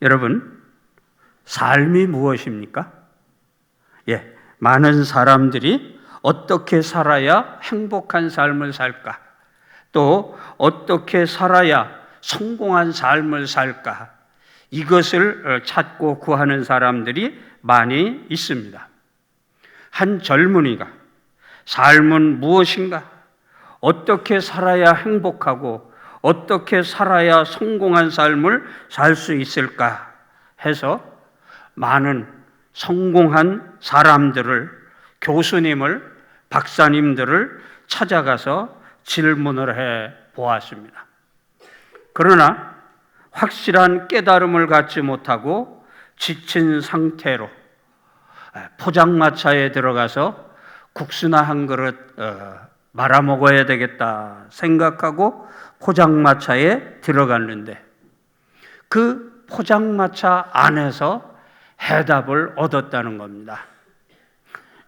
여러분, 삶이 무엇입니까? 많은 사람들이 어떻게 살아야 행복한 삶을 살까? 또 어떻게 살아야 성공한 삶을 살까? 이것을 찾고 구하는 사람들이 많이 있습니다. 한 젊은이가 삶은 무엇인가? 어떻게 살아야 행복하고 어떻게 살아야 성공한 삶을 살 수 있을까 해서 많은 성공한 사람들을, 교수님을, 박사님들을 찾아가서 질문을 해 보았습니다. 그러나 확실한 깨달음을 갖지 못하고 지친 상태로 포장마차에 들어가서 국수나 한 그릇 말아 먹어야 되겠다 생각하고 포장마차에 들어갔는데 그 포장마차 안에서 해답을 얻었다는 겁니다.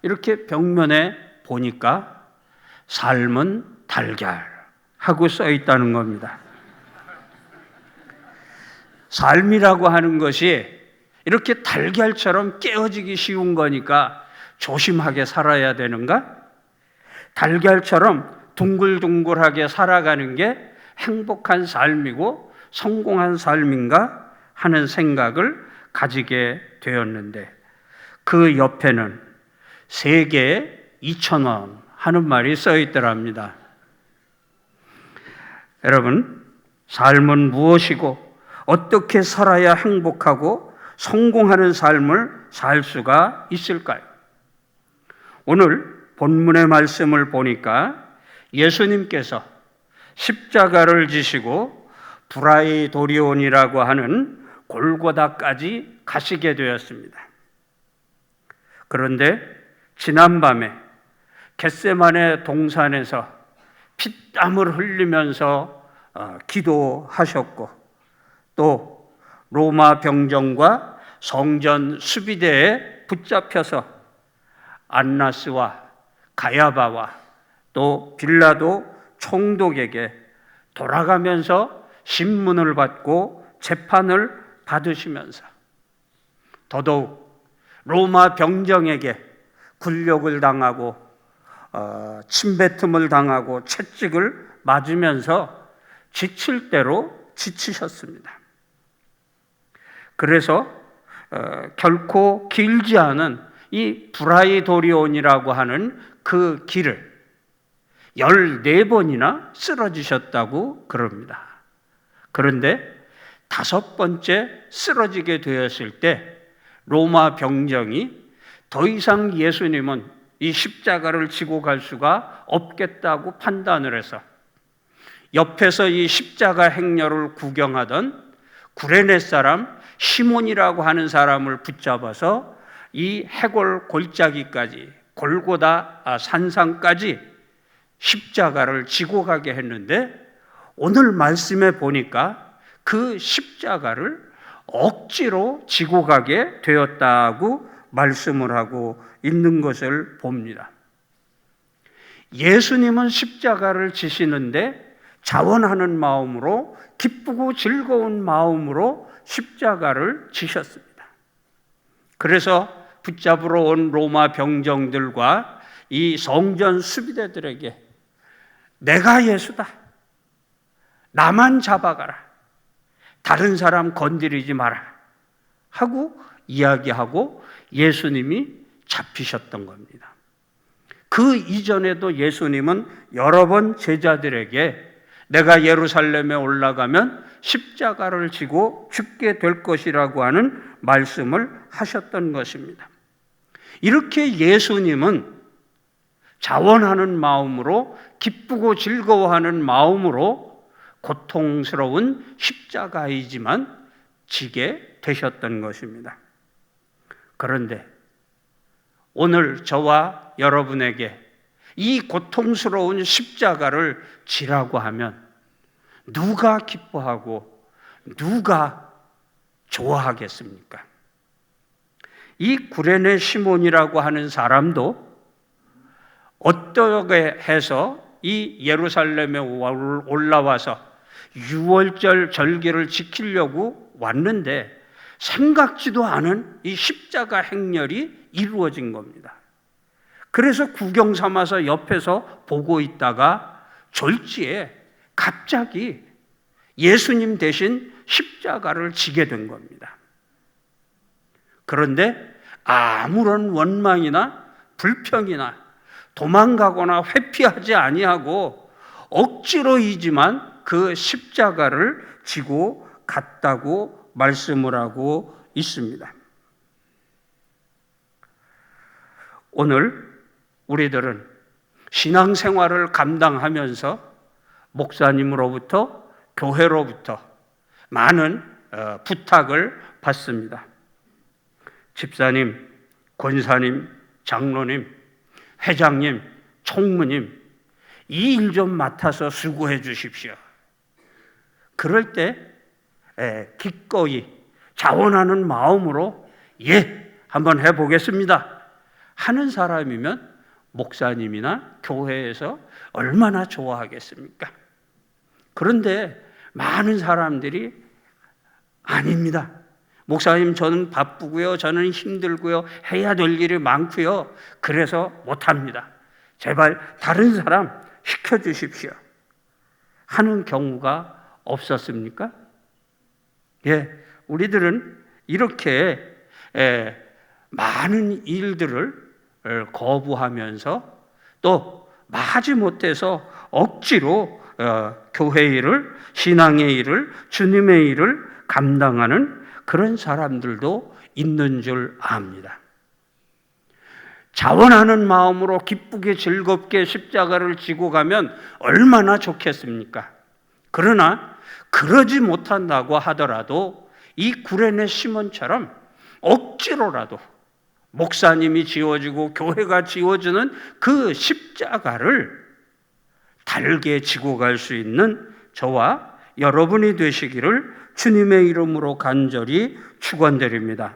이렇게 벽면에 보니까 삶은 달걀 하고 써 있다는 겁니다. 삶이라고 하는 것이 이렇게 달걀처럼 깨어지기 쉬운 거니까 조심하게 살아야 되는가? 달걀처럼 둥글둥글하게 살아가는 게 행복한 삶이고 성공한 삶인가 하는 생각을 가지게 되었는데 그 옆에는 세계에 2,000원 하는 말이 써 있더랍니다. 여러분, 삶은 무엇이고 어떻게 살아야 행복하고 성공하는 삶을 살 수가 있을까요? 오늘 본문의 말씀을 보니까 예수님께서 십자가를 지시고 브라이도리온이라고 하는 골고다까지 가시게 되었습니다. 그런데 지난밤에 겟세마네 동산에서 피땀을 흘리면서 기도하셨고 또 로마 병정과 성전 수비대에 붙잡혀서 안나스와 가야바와 또 빌라도 총독에게 돌아가면서 신문을 받고 재판을 받으시면서 더더욱 로마 병정에게 굴욕을 당하고 침뱉음을 당하고 채찍을 맞으면서 지칠 대로 지치셨습니다. 그래서 결코 길지 않은 이 브라이도리온이라고 하는 그 길을 14번이나 쓰러지셨다고 그럽니다. 그런데 5번째 쓰러지게 되었을 때 로마 병정이 더 이상 예수님은 이 십자가를 지고 갈 수가 없겠다고 판단을 해서 옆에서 이 십자가 행렬을 구경하던 구레네 사람 시몬이라고 하는 사람을 붙잡아서 이 해골 골짜기까지 골고다 산상까지 십자가를 지고 가게 했는데 오늘 말씀에 보니까 그 십자가를 억지로 지고 가게 되었다고 말씀을 하고 있는 것을 봅니다. 예수님은 십자가를 지시는데 자원하는 마음으로 기쁘고 즐거운 마음으로 십자가를 지셨습니다. 그래서 붙잡으러 온 로마 병정들과 이 성전 수비대들에게 내가 예수다. 나만 잡아가라. 다른 사람 건드리지 마라. 하고 이야기하고 예수님이 잡히셨던 겁니다. 그 이전에도 예수님은 여러 번 제자들에게 내가 예루살렘에 올라가면 십자가를 지고 죽게 될 것이라고 하는 말씀을 하셨던 것입니다. 이렇게 예수님은 자원하는 마음으로 기쁘고 즐거워하는 마음으로 고통스러운 십자가이지만 지게 되셨던 것입니다. 그런데 오늘 저와 여러분에게 이 고통스러운 십자가를 지라고 하면 누가 기뻐하고 누가 좋아하겠습니까? 이 구레네 시몬이라고 하는 사람도 어떻게 해서 이 예루살렘에 올라와서 유월절 절기를 지키려고 왔는데 생각지도 않은 이 십자가 행렬이 이루어진 겁니다. 그래서 구경 삼아서 옆에서 보고 있다가 졸지에 갑자기 예수님 대신 십자가를 지게 된 겁니다. 그런데 아무런 원망이나 불평이나 도망가거나 회피하지 아니하고 억지로이지만 그 십자가를 지고 갔다고 말씀을 하고 있습니다. 오늘 우리들은 신앙생활을 감당하면서 목사님으로부터, 교회로부터 많은 부탁을 받습니다. 집사님, 권사님, 장로님, 회장님, 총무님, 이 일 좀 맡아서 수고해 주십시오. 그럴 때 기꺼이 자원하는 마음으로 한번 해보겠습니다 하는 사람이면 목사님이나 교회에서 얼마나 좋아하겠습니까? 그런데 많은 사람들이 아닙니다. 목사님, 저는 바쁘고요, 저는 힘들고요, 해야 될 일이 많고요, 그래서 못합니다. 제발 다른 사람 시켜주십시오 하는 경우가 없었습니까? 우리들은 이렇게 많은 일들을 거부하면서 또 마지못해서 억지로 교회 일을, 신앙의 일을, 주님의 일을 감당하는 그런 사람들도 있는 줄 압니다. 자원하는 마음으로 기쁘게 즐겁게 십자가를 지고 가면 얼마나 좋겠습니까? 그러나 그러지 못한다고 하더라도 이 구레네 시몬처럼 억지로라도 목사님이 지어주고 교회가 지어주는 그 십자가를 달게 지고 갈 수 있는 저와 여러분이 되시기를 주님의 이름으로 간절히 축원드립니다.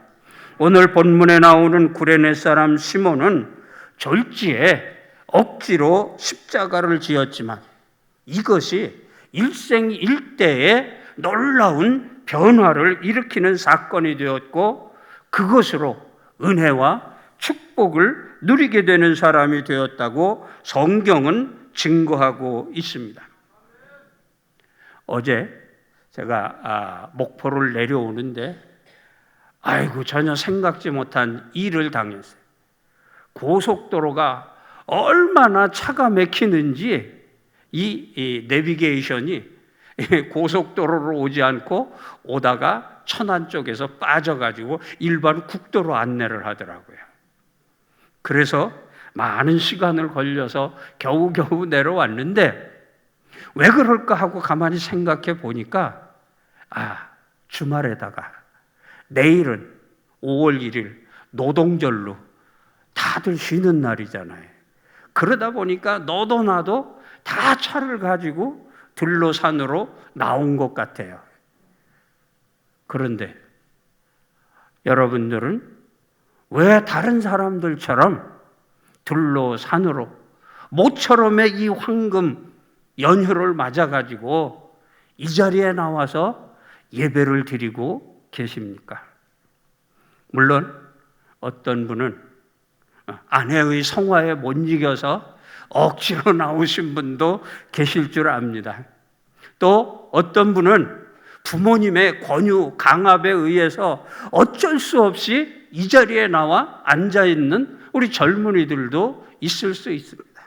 오늘 본문에 나오는 구레네 사람 시몬은 졸지에 억지로 십자가를 지었지만 이것이 일생일대의 놀라운 변화를 일으키는 사건이 되었고 그것으로 은혜와 축복을 누리게 되는 사람이 되었다고 성경은 증거하고 있습니다. 어제 제가 목포를 내려오는데 전혀 생각지 못한 일을 당했어요. 고속도로가 얼마나 차가 막히는지 이 내비게이션이 고속도로로 오지 않고 오다가 천안 쪽에서 빠져가지고 일반 국도로 안내를 하더라고요. 그래서 많은 시간을 걸려서 겨우겨우 내려왔는데 왜 그럴까 하고 가만히 생각해 보니까 주말에다가 내일은 5월 1일 노동절로 다들 쉬는 날이잖아요. 그러다 보니까 너도 나도 다 차를 가지고 들로산으로 나온 것 같아요. 그런데 여러분들은 왜 다른 사람들처럼 들로산으로 모처럼의 이 황금 연휴를 맞아가지고 이 자리에 나와서 예배를 드리고 계십니까? 물론 어떤 분은 아내의 성화에 못 이겨서 억지로 나오신 분도 계실 줄 압니다. 또 어떤 분은 부모님의 권유, 강압에 의해서 어쩔 수 없이 이 자리에 나와 앉아있는 우리 젊은이들도 있을 수 있습니다.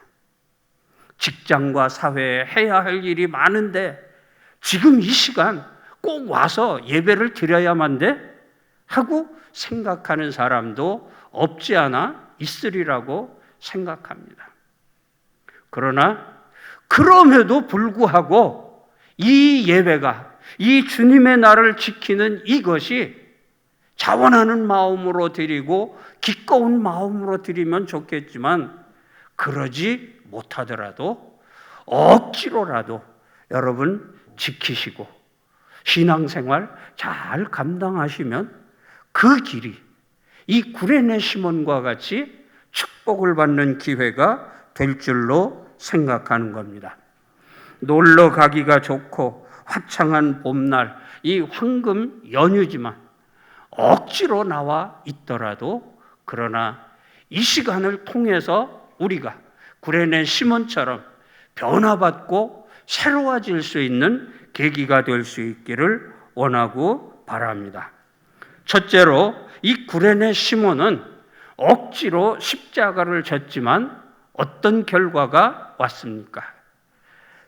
직장과 사회에 해야 할 일이 많은데 지금 이 시간 꼭 와서 예배를 드려야만 돼? 하고 생각하는 사람도 없지 않아 있으리라고 생각합니다. 그러나 그럼에도 불구하고 이 예배가 이 주님의 날을 지키는 이것이 자원하는 마음으로 드리고 기꺼운 마음으로 드리면 좋겠지만 그러지 못하더라도 억지로라도 여러분 지키시고 신앙생활 잘 감당하시면 그 길이 이 구레네 시몬과 같이 축복을 받는 기회가 될 줄로 생각하는 겁니다. 놀러 가기가 좋고 화창한 봄날 이 황금 연휴지만 억지로 나와 있더라도, 그러나 이 시간을 통해서 우리가 구레네 시몬처럼 변화받고 새로워질 수 있는 계기가 될 수 있기를 원하고 바랍니다. 첫째로, 이 구레네 시몬은 억지로 십자가를 졌지만 어떤 결과가 왔습니까?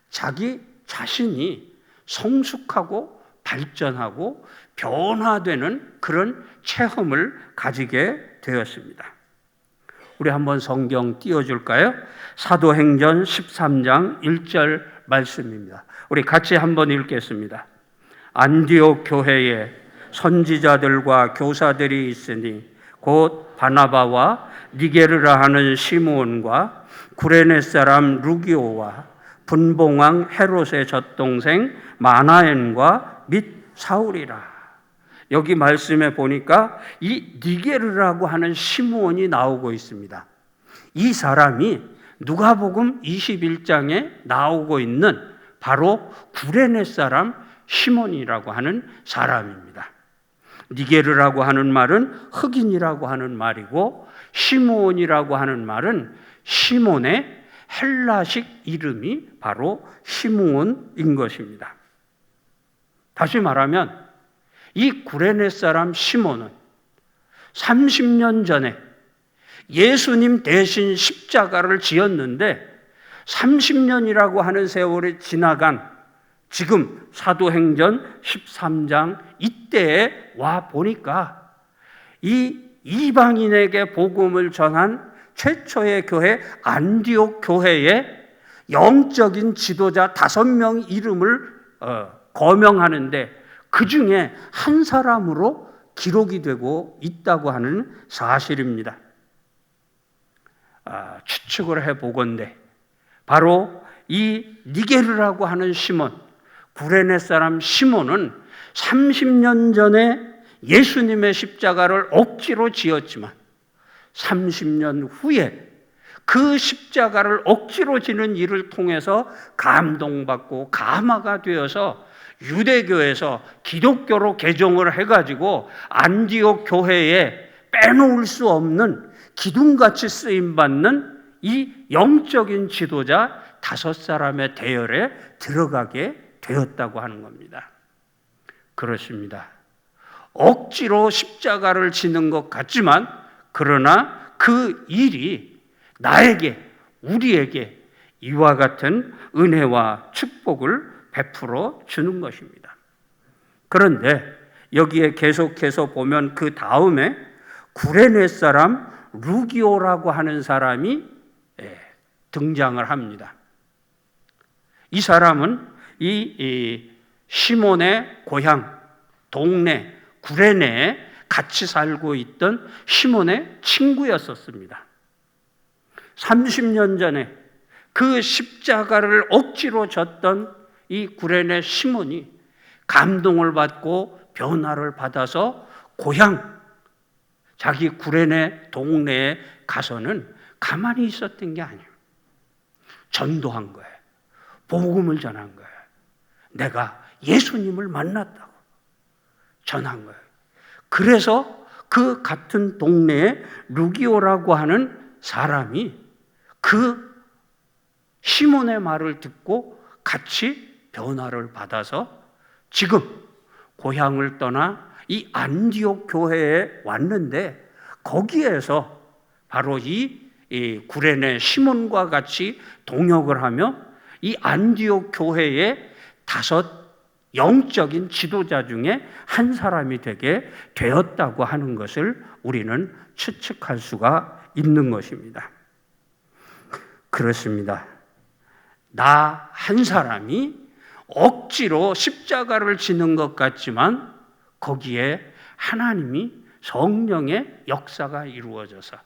자기 자신이 성숙하고 발전하고 변화되는 그런 체험을 가지게 되었습니다. 우리 한번 성경 띄워줄까요? 사도행전 13장 1절 말씀입니다. 우리 같이 한번 읽겠습니다. 안디옥 교회에 선지자들과 교사들이 있으니 곧 바나바와 니게르라 하는 시므온과 구레네 사람 루기오와 분봉왕 헤롯의 젖동생 마나엔과 및 사울이라. 여기 말씀에 보니까 이 니게르라고 하는 시므온이 나오고 있습니다. 이 사람이 누가복음 21장에 나오고 있는 바로 구레네 사람 시몬이라고 하는 사람입니다. 니게르라고 하는 말은 흑인이라고 하는 말이고, 시므온이라고 하는 말은 시몬의 헬라식 이름이 바로 시므온인 것입니다. 다시 말하면 이 구레네 사람 시몬은 30년 전에 예수님 대신 십자가를 지었는데 30년이라고 하는 세월이 지나간 지금 사도행전 13장 이때에 와 보니까 이 이방인에게 복음을 전한 최초의 교회 안디옥 교회에 영적인 지도자 5명 이름을 거명하는데 그 중에 한 사람으로 기록이 되고 있다고 하는 사실입니다. 추측을 해보건대 바로 이 니게르라고 하는 시몬, 구레네 사람 시몬은 30년 전에 예수님의 십자가를 억지로 지었지만 30년 후에 그 십자가를 억지로 지는 일을 통해서 감동받고 감화가 되어서 유대교에서 기독교로 개종을 해가지고 안디옥 교회에 빼놓을 수 없는 기둥같이 쓰임받는 이 영적인 지도자 5사람의 대열에 들어가게 되었다고 하는 겁니다. 그렇습니다. 억지로 십자가를 지는 것 같지만 그러나 그 일이 나에게, 우리에게 이와 같은 은혜와 축복을 베풀어 주는 것입니다. 그런데 여기에 계속해서 보면 그 다음에 구레네 사람 루기오라고 하는 사람이 등장을 합니다. 이 사람은 이 시몬의 고향, 동네 구레네에 같이 살고 있던 시몬의 친구였었습니다. 30년 전에 그 십자가를 억지로 졌던 이 구레네 시몬이 감동을 받고 변화를 받아서 고향, 자기 구레네 동네에 가서는 가만히 있었던 게 아니에요. 전도한 거예요. 복음을 전한 거예요. 내가 예수님을 만났다고 전한 거예요. 그래서 그 같은 동네에 루기오라고 하는 사람이 그 시몬의 말을 듣고 같이 변화를 받아서 지금 고향을 떠나 이 안디옥 교회에 왔는데 거기에서 바로 이 구레네 시몬과 같이 동역을 하며 이 안디옥 교회의 5 영적인 지도자 중에 한 사람이 되게 되었다고 하는 것을 우리는 추측할 수가 있는 것입니다. 그렇습니다. 나 한 사람이 억지로 십자가를 지는 것 같지만 거기에 하나님이 성령의 역사가 이루어져서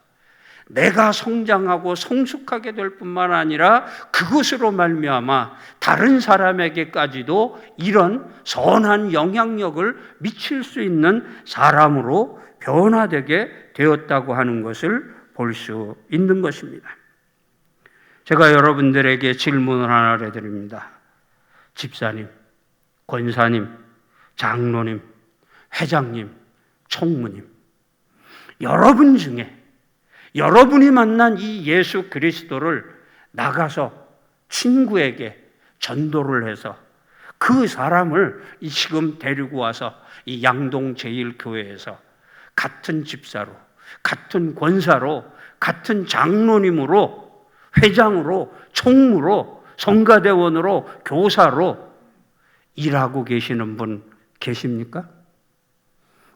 내가 성장하고 성숙하게 될 뿐만 아니라 그것으로 말미암아 다른 사람에게까지도 이런 선한 영향력을 미칠 수 있는 사람으로 변화되게 되었다고 하는 것을 볼 수 있는 것입니다. 제가 여러분들에게 질문을 하나 드립니다. 집사님, 권사님, 장로님, 회장님, 총무님, 여러분 중에 여러분이 만난 이 예수 그리스도를 나가서 친구에게 전도를 해서 그 사람을 지금 데리고 와서 이 양동 제1교회에서 같은 집사로, 같은 권사로, 같은 장로님으로, 회장으로, 총무로, 성가대원으로, 교사로 일하고 계시는 분 계십니까?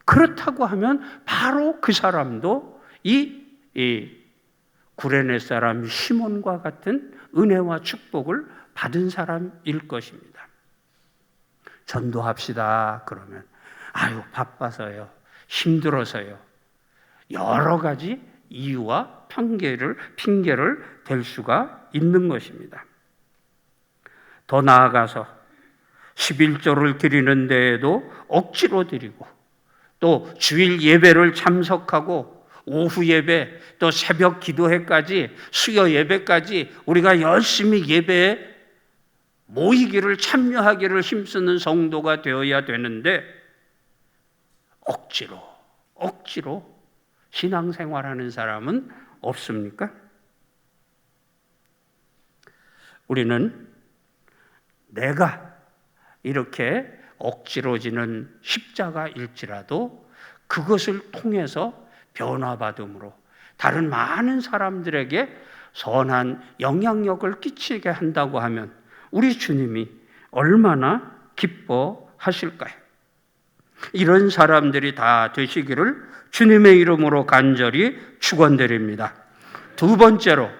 그렇다고 하면 바로 그 사람도 이 구레네 사람 시몬과 같은 은혜와 축복을 받은 사람일 것입니다. 전도합시다 그러면 아유 바빠서요, 힘들어서요, 여러 가지 이유와 핑계를 댈 수가 있는 것입니다. 더 나아가서 11조를 드리는 데에도 억지로 드리고, 또 주일 예배를 참석하고 오후 예배, 또 새벽 기도회까지, 수요 예배까지 우리가 열심히 예배에 모이기를, 참여하기를 힘쓰는 성도가 되어야 되는데 억지로 신앙생활하는 사람은 없습니까? 우리는 내가 이렇게 억지로 지는 십자가일지라도 그것을 통해서 변화받음으로 다른 많은 사람들에게 선한 영향력을 끼치게 한다고 하면 우리 주님이 얼마나 기뻐하실까요? 이런 사람들이 다 되시기를 주님의 이름으로 간절히 축원드립니다. 두 번째로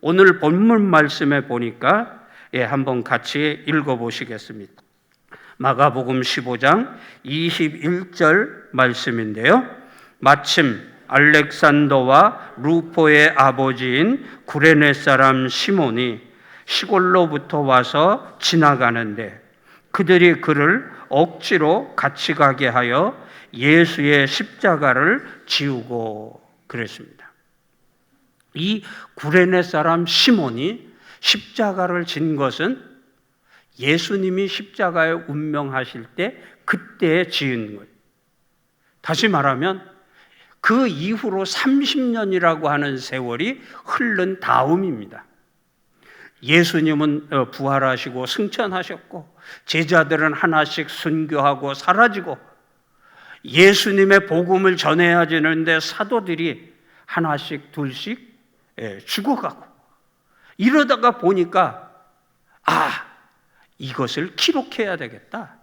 오늘 본문 말씀에 보니까 한번 같이 읽어보시겠습니다. 마가복음 15장 21절 말씀인데요. 마침 알렉산더와 루포의 아버지인 구레네 사람 시몬이 시골로부터 와서 지나가는데 그들이 그를 억지로 같이 가게 하여 예수의 십자가를 지우고 그랬습니다. 이 구레네 사람 시몬이 십자가를 진 것은 예수님이 십자가에 운명하실 때 그때에 지은 거예요. 다시 말하면 그 이후로 30년이라고 하는 세월이 흐른 다음입니다. 예수님은 부활하시고 승천하셨고 제자들은 하나씩 순교하고 사라지고 예수님의 복음을 전해야 되는데 사도들이 하나씩 둘씩 죽어가고 이러다가 보니까 이것을 기록해야 되겠다.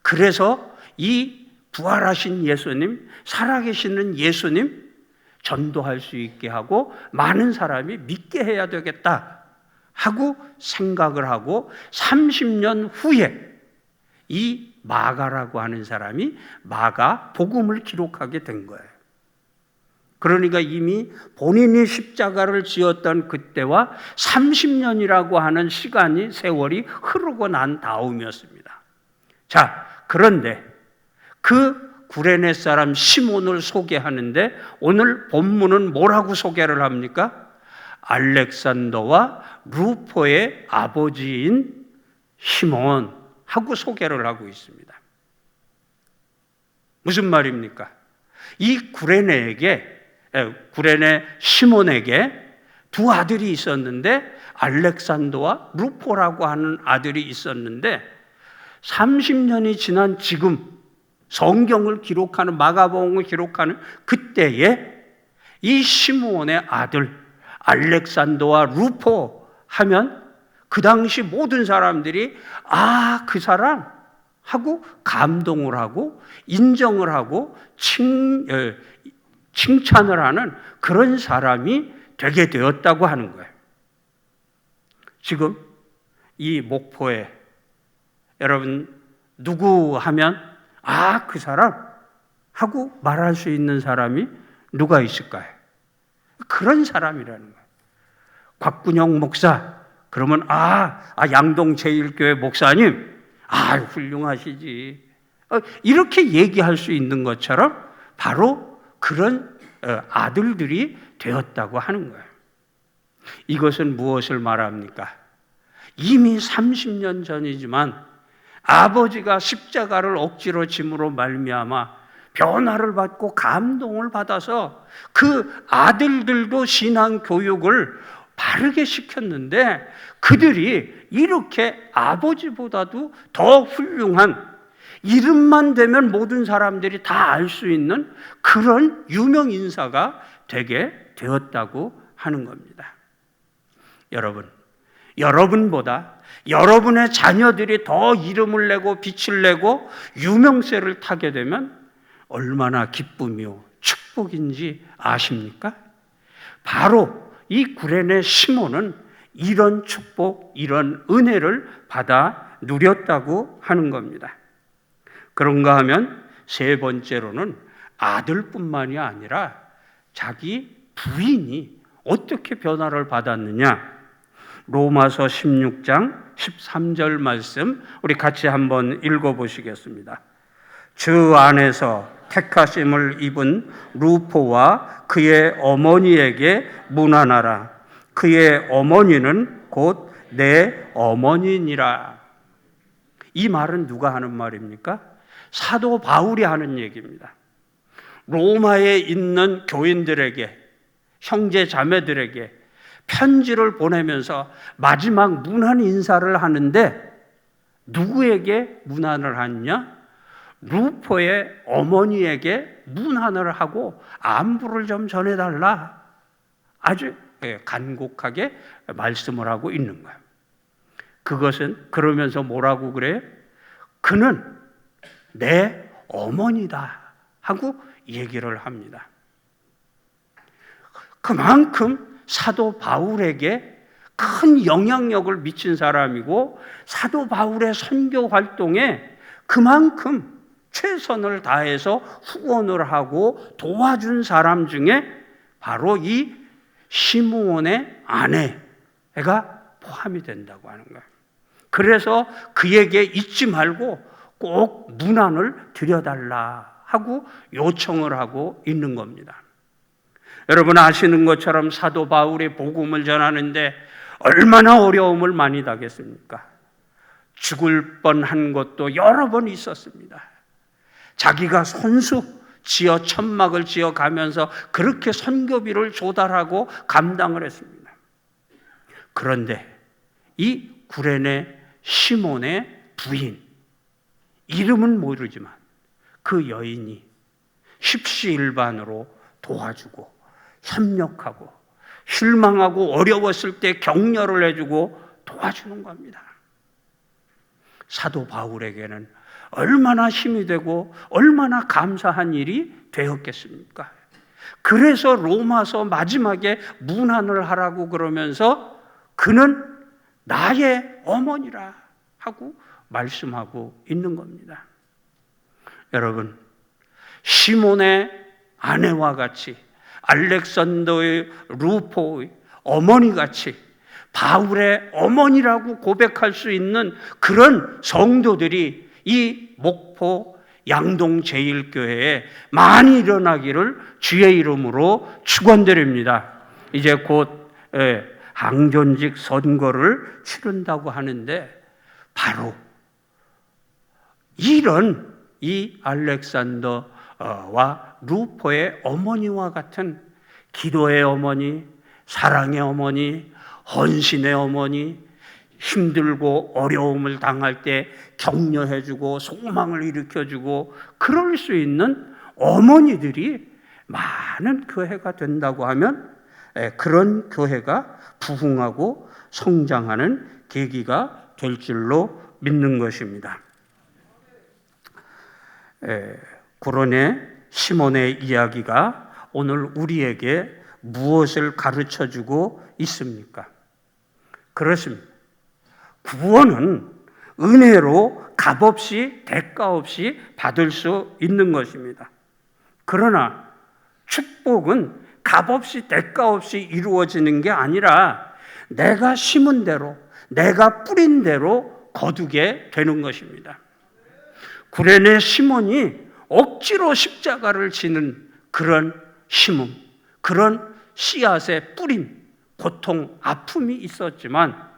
그래서 이 부활하신 예수님, 살아계시는 예수님 전도할 수 있게 하고 많은 사람이 믿게 해야 되겠다 하고 생각을 하고 30년 후에 이 마가라고 하는 사람이 마가 복음을 기록하게 된 거예요. 그러니까 이미 본인이 십자가를 지었던 그때와 30년이라고 하는 세월이 흐르고 난 다음이었습니다. 자, 그런데 그 구레네 사람 시몬을 소개하는데 오늘 본문은 뭐라고 소개를 합니까? 알렉산더와 루포의 아버지인 시몬하고 소개를 하고 있습니다. 무슨 말입니까? 이 구레네 시몬에게 두 아들이 있었는데 알렉산더와 루포라고 하는 아들이 있었는데 30년이 지난 지금 성경을 기록하는 마가복음을 기록하는 그때에 이 시몬의 아들 알렉산더와 루포 하면 그 당시 모든 사람들이 그 사람 하고 감동을 하고 인정을 하고 칭찬을 하는 그런 사람이 되게 되었다고 하는 거예요. 지금 이 목포에 여러분 누구 하면 그 사람 하고 말할 수 있는 사람이 누가 있을까요? 그런 사람이라는 거예요. 곽군영 목사 그러면 양동 제1교회 목사님 훌륭하시지 이렇게 얘기할 수 있는 것처럼 바로 그런 아들들이 되었다고 하는 거예요. 이것은 무엇을 말합니까? 이미 30년 전이지만 아버지가 십자가를 억지로 짐으로 말미암아 변화를 받고 감동을 받아서 그 아들들도 신앙 교육을 바르게 시켰는데 그들이 이렇게 아버지보다도 더 훌륭한, 이름만 되면 모든 사람들이 다 알 수 있는 그런 유명 인사가 되게 되었다고 하는 겁니다. 여러분, 여러분보다 여러분의 자녀들이 더 이름을 내고 빛을 내고 유명세를 타게 되면 얼마나 기쁨이요 축복인지 아십니까? 바로 이 구레네 시몬은 이런 축복, 이런 은혜를 받아 누렸다고 하는 겁니다. 그런가 하면 세 번째로는 아들뿐만이 아니라 자기 부인이 어떻게 변화를 받았느냐? 로마서 16장 13절 말씀 우리 같이 한번 읽어보시겠습니다. 주 안에서 택하심을 입은 루포와 그의 어머니에게 문안하라. 그의 어머니는 곧 내 어머니니라. 이 말은 누가 하는 말입니까? 사도 바울이 하는 얘기입니다. 로마에 있는 교인들에게, 형제 자매들에게 편지를 보내면서 마지막 문안 인사를 하는데 누구에게 문안을 하느냐? 루포의 어머니에게 문안을 하고 안부를 좀 전해달라. 아주 간곡하게 말씀을 하고 있는 거예요. 그것은 그러면서 뭐라고 그래요? 그는 내 어머니다 하고 얘기를 합니다. 그만큼 사도 바울에게 큰 영향력을 미친 사람이고 사도 바울의 선교 활동에 그만큼 최선을 다해서 후원을 하고 도와준 사람 중에 바로 이 시므온의 아내가 포함이 된다고 하는 거예요. 그래서 그에게 잊지 말고 꼭 문안을 드려달라 하고 요청을 하고 있는 겁니다. 여러분 아시는 것처럼 사도 바울이 복음을 전하는데 얼마나 어려움을 많이 당했습니까? 죽을 뻔한 것도 여러 번 있었습니다. 자기가 손수 지어 천막을 지어 가면서 그렇게 선교비를 조달하고 감당을 했습니다. 그런데 이 구레네 시몬의 부인, 이름은 모르지만 그 여인이 십시일반으로 도와주고 협력하고 실망하고 어려웠을 때 격려를 해주고 도와주는 겁니다. 사도 바울에게는 얼마나 힘이 되고 얼마나 감사한 일이 되었겠습니까? 그래서 로마서 마지막에 문안을 하라고 그러면서 그는 나의 어머니라 하고 말씀하고 있는 겁니다. 여러분, 시몬의 아내와 같이 알렉산더의 루포의 어머니같이 바울의 어머니라고 고백할 수 있는 그런 성도들이 이 목포 양동제일교회에 많이 일어나기를 주의 이름으로 축원드립니다. 이제 곧 항존직 선거를 치른다고 하는데 바로 이런 이 알렉산더와 루포의 어머니와 같은 기도의 어머니, 사랑의 어머니, 헌신의 어머니, 힘들고 어려움을 당할 때 격려해주고 소망을 일으켜주고 그럴 수 있는 어머니들이 많은 교회가 된다고 하면 그런 교회가 부흥하고 성장하는 계기가 될 줄로 믿는 것입니다. 구레네 시몬의 이야기가 오늘 우리에게 무엇을 가르쳐주고 있습니까? 그렇습니다. 구원은 은혜로 값없이 대가 없이 받을 수 있는 것입니다. 그러나 축복은 값없이 대가 없이 이루어지는 게 아니라 내가 심은 대로, 내가 뿌린 대로 거두게 되는 것입니다. 구레네 시몬이 억지로 십자가를 지는 그런 심음, 그런 씨앗에 뿌린 고통, 아픔이 있었지만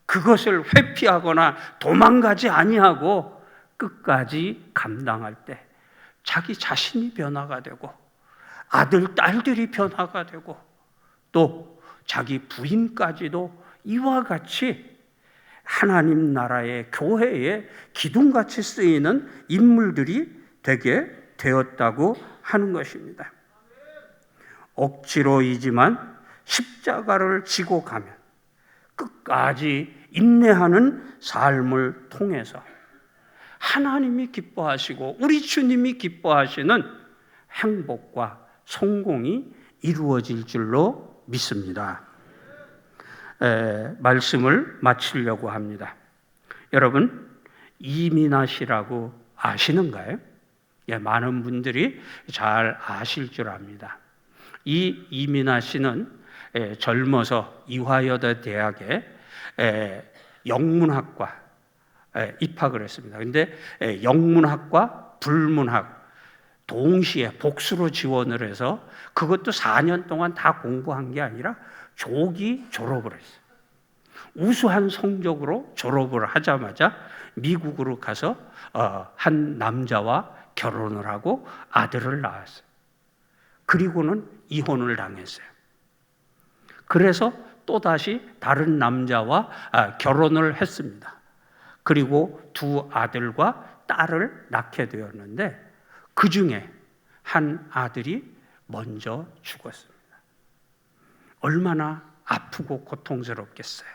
그것을 회피하거나 도망가지 아니하고 끝까지 감당할 때 자기 자신이 변화가 되고 아들, 딸들이 변화가 되고 또 자기 부인까지도 이와 같이 하나님 나라의 교회의 기둥같이 쓰이는 인물들이 되게 되었다고 하는 것입니다. 억지로이지만 십자가를 지고 가면 끝까지 인내하는 삶을 통해서 하나님이 기뻐하시고 우리 주님이 기뻐하시는 행복과 성공이 이루어질 줄로 믿습니다. 말씀을 마치려고 합니다. 여러분, 이민아 씨라고 아시는가요? 예, 많은 분들이 잘 아실 줄 압니다. 이 이민아 씨는 젊어서 이화여대 대학에 영문학과 입학을 했습니다. 그런데 영문학과 불문학 동시에 복수로 지원을 해서 그것도 4년 동안 다 공부한 게 아니라 조기 졸업을 했어요. 우수한 성적으로 졸업을 하자마자 미국으로 가서 한 남자와 결혼을 하고 아들을 낳았어요. 그리고는 이혼을 당했어요. 그래서 또다시 다른 남자와 결혼을 했습니다. 그리고 두 아들과 딸을 낳게 되었는데 그 중에 한 아들이 먼저 죽었습니다. 얼마나 아프고 고통스럽겠어요.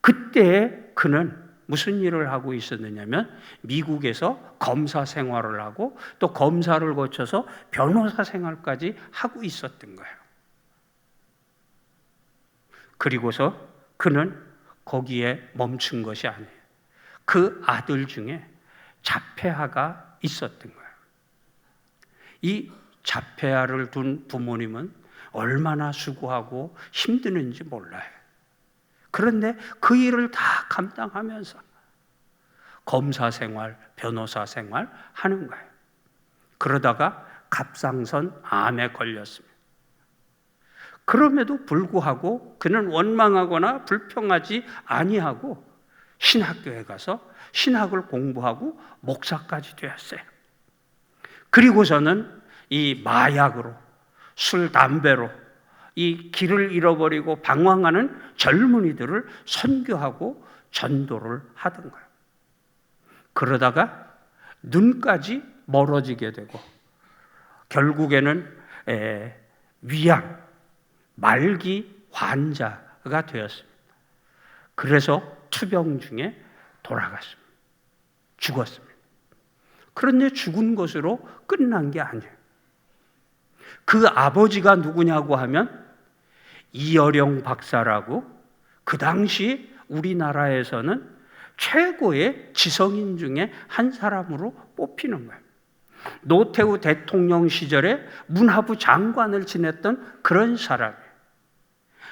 그때 그는 무슨 일을 하고 있었느냐면 미국에서 검사 생활을 하고 또 검사를 거쳐서 변호사 생활까지 하고 있었던 거예요. 그리고서 그는 거기에 멈춘 것이 아니에요. 그 아들 중에 자폐아가 있었던 거예요. 이 자폐아를 둔 부모님은 얼마나 수고하고 힘드는지 몰라요. 그런데 그 일을 다 감당하면서 검사 생활, 변호사 생활 하는 거예요. 그러다가 갑상선 암에 걸렸습니다. 그럼에도 불구하고 그는 원망하거나 불평하지 아니하고 신학교에 가서 신학을 공부하고 목사까지 되었어요. 그리고서는 이 마약으로, 술, 담배로 이 길을 잃어버리고 방황하는 젊은이들을 선교하고 전도를 하던 거예요. 그러다가 눈까지 멀어지게 되고 결국에는 위암, 말기 환자가 되었습니다. 그래서 투병 중에 돌아갔습니다. 죽었습니다. 그런데 죽은 것으로 끝난 게 아니에요. 그 아버지가 누구냐고 하면 이어령 박사라고 그 당시 우리나라에서는 최고의 지성인 중에 한 사람으로 뽑히는 거예요. 노태우 대통령 시절에 문화부 장관을 지냈던 그런 사람이에요.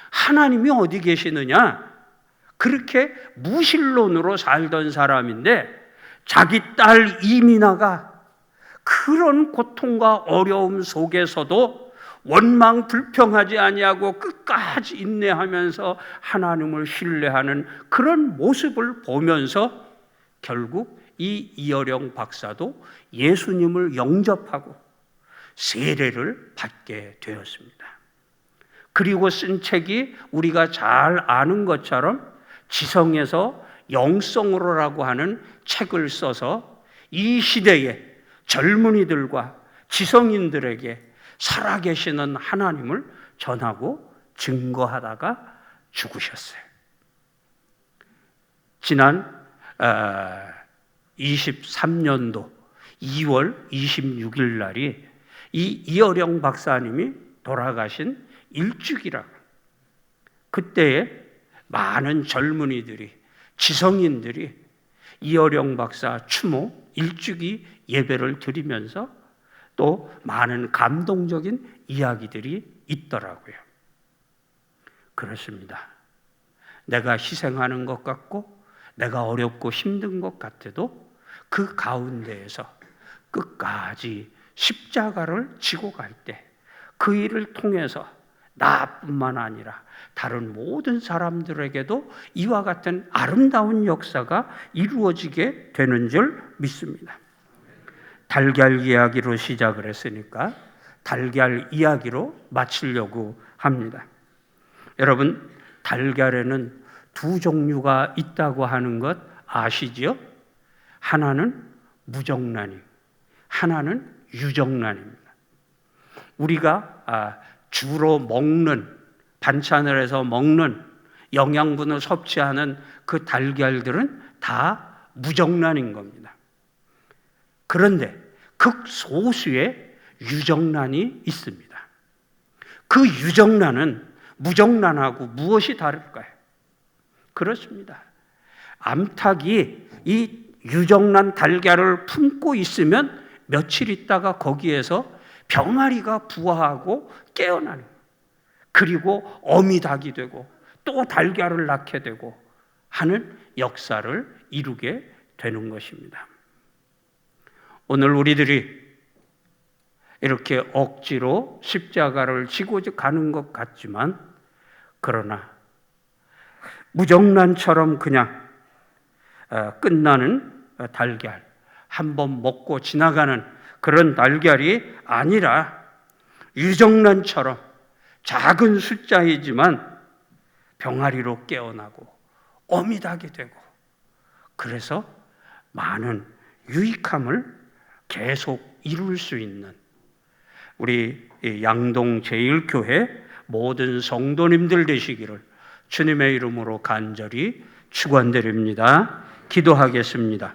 하나님이 어디 계시느냐? 그렇게 무신론으로 살던 사람인데 자기 딸 이민아가 그런 고통과 어려움 속에서도 원망 불평하지 아니하고 끝까지 인내하면서 하나님을 신뢰하는 그런 모습을 보면서 결국 이 이어령 박사도 예수님을 영접하고 세례를 받게 되었습니다. 그리고 쓴 책이 우리가 잘 아는 것처럼 지성에서 영성으로라고 하는 책을 써서 이 시대의 젊은이들과 지성인들에게 살아계시는 하나님을 전하고 증거하다가 죽으셨어요. 지난 23년도 2월 26일 날이 이 이어령 박사님이 돌아가신 일주기라고. 그때에 많은 젊은이들이, 지성인들이 이어령 박사 추모 일주기 예배를 드리면서 또 많은 감동적인 이야기들이 있더라고요. 그렇습니다. 내가 희생하는 것 같고 내가 어렵고 힘든 것 같아도 그 가운데에서 끝까지 십자가를 지고 갈 때 그 일을 통해서 나뿐만 아니라 다른 모든 사람들에게도 이와 같은 아름다운 역사가 이루어지게 되는 줄 믿습니다. 달걀 이야기로 시작을 했으니까 달걀 이야기로 마치려고 합니다. 여러분, 달걀에는 두 종류가 있다고 하는 것 아시지요? 하나는 무정란이, 하나는 유정란입니다. 우리가 주로 먹는, 반찬을 해서 먹는, 영양분을 섭취하는 그 달걀들은 다 무정란인 겁니다. 그런데 극소수의 유정란이 있습니다. 그 유정란은 무정란하고 무엇이 다를까요? 그렇습니다. 암탉이 이 유정란 달걀을 품고 있으면 며칠 있다가 거기에서 병아리가 부화하고 깨어나는, 그리고 어미닭이 되고 또 달걀을 낳게 되고 하는 역사를 이루게 되는 것입니다. 오늘 우리들이 이렇게 억지로 십자가를 지고 가는 것 같지만, 그러나 무정란처럼 그냥 끝나는 달걀, 한번 먹고 지나가는 그런 달걀이 아니라 유정란처럼 작은 숫자이지만 병아리로 깨어나고 어미닭이 되고, 그래서 많은 유익함을 계속 이룰 수 있는 우리 양동 제1교회 모든 성도님들 되시기를 주님의 이름으로 간절히 축원드립니다. 기도하겠습니다.